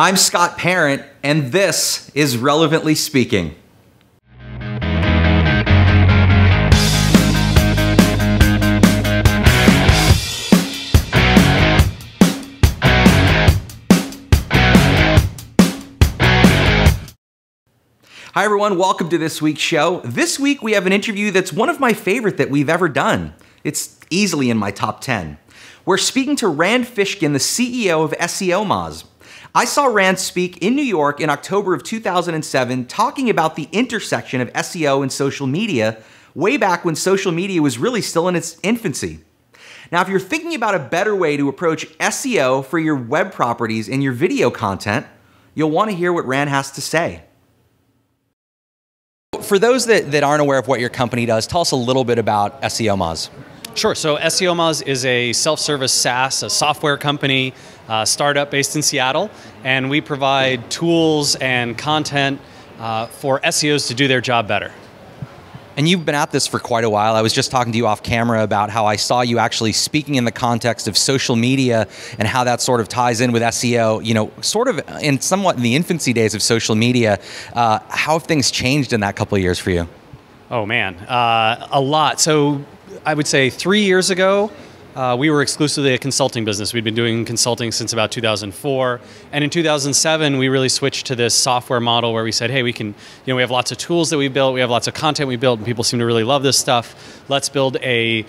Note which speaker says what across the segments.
Speaker 1: I'm Scott Parent, and this is Relevantly Speaking. Hi everyone, welcome to this week's show. This week we have an interview that's one of my favorite that we've ever done. It's easily in my top 10. We're speaking to Rand Fishkin, the CEO of SEOmoz. I saw Rand speak in New York in October of 2007 talking about the intersection of SEO and social media way back when social media was really still in its infancy. Now, if you're thinking about a better way to approach SEO for your web properties and your video content, you'll want to hear what Rand has to say. For those that aren't aware of what your company does, tell us a little bit about SEOmoz.
Speaker 2: Sure. So SEOmoz is a self-service SaaS, a software company, startup based in Seattle, and we provide tools and content for SEOs to do their job better.
Speaker 1: And you've been at this for quite a while. I was just talking to you off camera about how I saw you actually speaking in the context of social media and how that sort of ties in with SEO, you know, sort of somewhat in the infancy days of social media. How have things changed in that couple of years for you?
Speaker 2: Oh man, a lot. So I would say 3 years ago, we were exclusively a consulting business. We'd been doing consulting since about 2004. And in 2007, we really switched to this software model where we said, hey, we can, we have lots of tools that we built, we have lots of content we built, and people seem to really love this stuff. Let's build a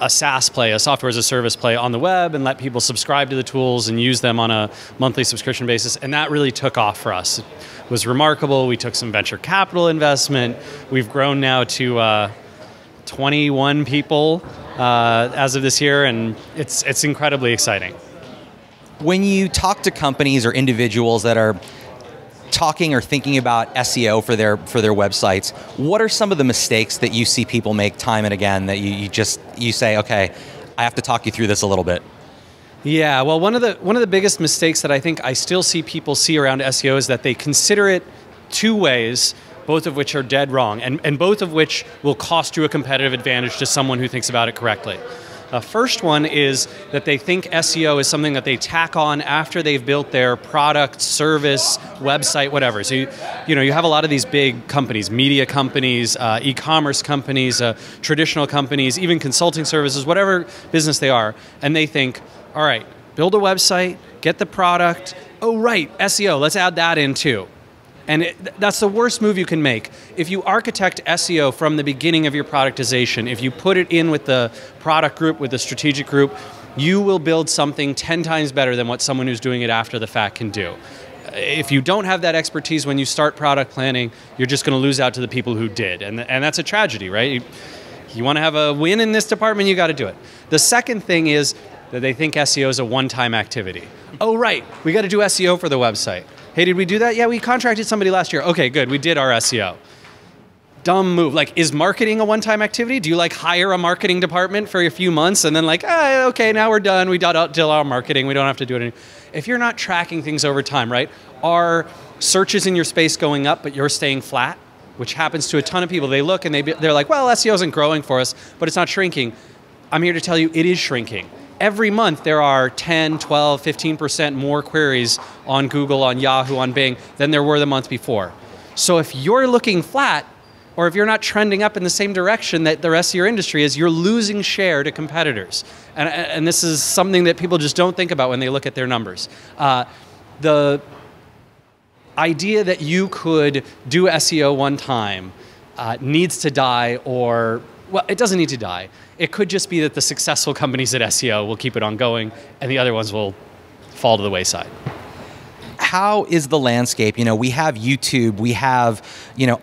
Speaker 2: SaaS play, a software as a service play on the web, and let people subscribe to the tools and use them on a monthly subscription basis. And that really took off for us. It was remarkable. We took some venture capital investment. We've grown now to 21 people as of this year, and it's incredibly exciting.
Speaker 1: When you talk to companies or individuals that are talking or thinking about SEO for their websites, what are some of the mistakes that you see people make time and again that you say, okay, I have to talk you through this a little bit?
Speaker 2: Yeah, well, one of the biggest mistakes that I think I still see people see around SEO is that they consider it two ways, both of which are dead wrong, and both of which will cost you a competitive advantage to someone who thinks about it correctly. First one is that they think SEO is something that they tack on after they've built their product, service, website, whatever. So you have a lot of these big companies, media companies, e-commerce companies, traditional companies, even consulting services, whatever business they are, and they think, all right, build a website, get the product, oh right, SEO, let's add that in too. And that's the worst move you can make. If you architect SEO from the beginning of your productization, if you put it in with the product group, with the strategic group, you will build something 10 times better than what someone who's doing it after the fact can do. If you don't have that expertise when you start product planning, you're just going to lose out to the people who did. And that's a tragedy, right? You want to have a win in this department, you got to do it. The second thing is that they think SEO is a one-time activity. Oh, right, we got to do SEO for the website. Hey, did we do that? Yeah, we contracted somebody last year. Okay, good, we did our SEO. Dumb move. Like, is marketing a one-time activity? Do you hire a marketing department for a few months and then okay, now we're done. We did our marketing. We don't have to do it anymore. If you're not tracking things over time, right? Are searches in your space going up, but you're staying flat? Which happens to a ton of people. They look and they're like, well, SEO isn't growing for us, but it's not shrinking. I'm here to tell you it is shrinking. Every month there are 10, 12, 15% more queries on Google, on Yahoo, on Bing than there were the month before. So if you're looking flat, or if you're not trending up in the same direction that the rest of your industry is, you're losing share to competitors. And this is something that people just don't think about when they look at their numbers. The idea that you could do SEO one time needs to die, or, well, it doesn't need to die. It could just be that the successful companies at SEO will keep it on going and the other ones will fall to the wayside.
Speaker 1: How is the landscape? We have YouTube, we have,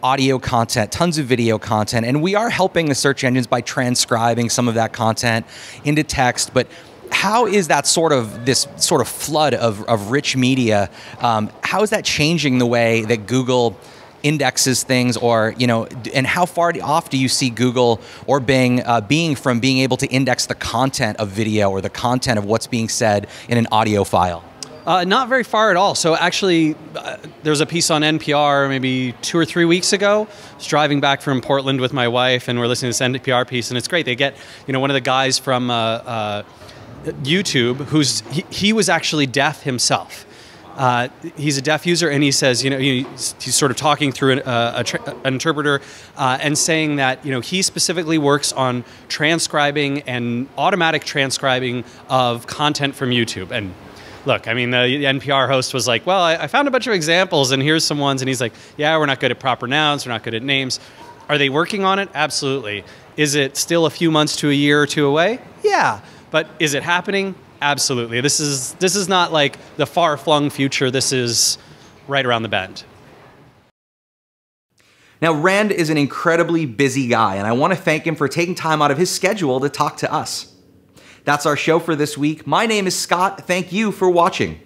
Speaker 1: audio content, tons of video content, and we are helping the search engines by transcribing some of that content into text, but how is that this sort of flood of rich media, how is that changing the way that Google indexes things, or, and how far off do you see Google or Bing being able to index the content of video or the content of what's being said in an audio file?
Speaker 2: Not very far at all. So actually, there was a piece on NPR maybe 2 or 3 weeks ago. I was driving back from Portland with my wife, and we're listening to this NPR piece, and it's great. They get, one of the guys from YouTube, he was actually deaf himself. He's a deaf user, and he says, he's sort of talking through an interpreter and saying that, he specifically works on transcribing and automatic transcribing of content from YouTube. And look, I mean, the NPR host was like, well, I found a bunch of examples, and here's some ones. And he's like, yeah, we're not good at proper nouns. We're not good at names. Are they working on it? Absolutely. Is it still a few months to a year or two away? Yeah. But is it happening? Absolutely. This is not like the far-flung future. This is right around the bend.
Speaker 1: Now, Rand is an incredibly busy guy, and I want to thank him for taking time out of his schedule to talk to us. That's our show for this week. My name is Scott. Thank you for watching.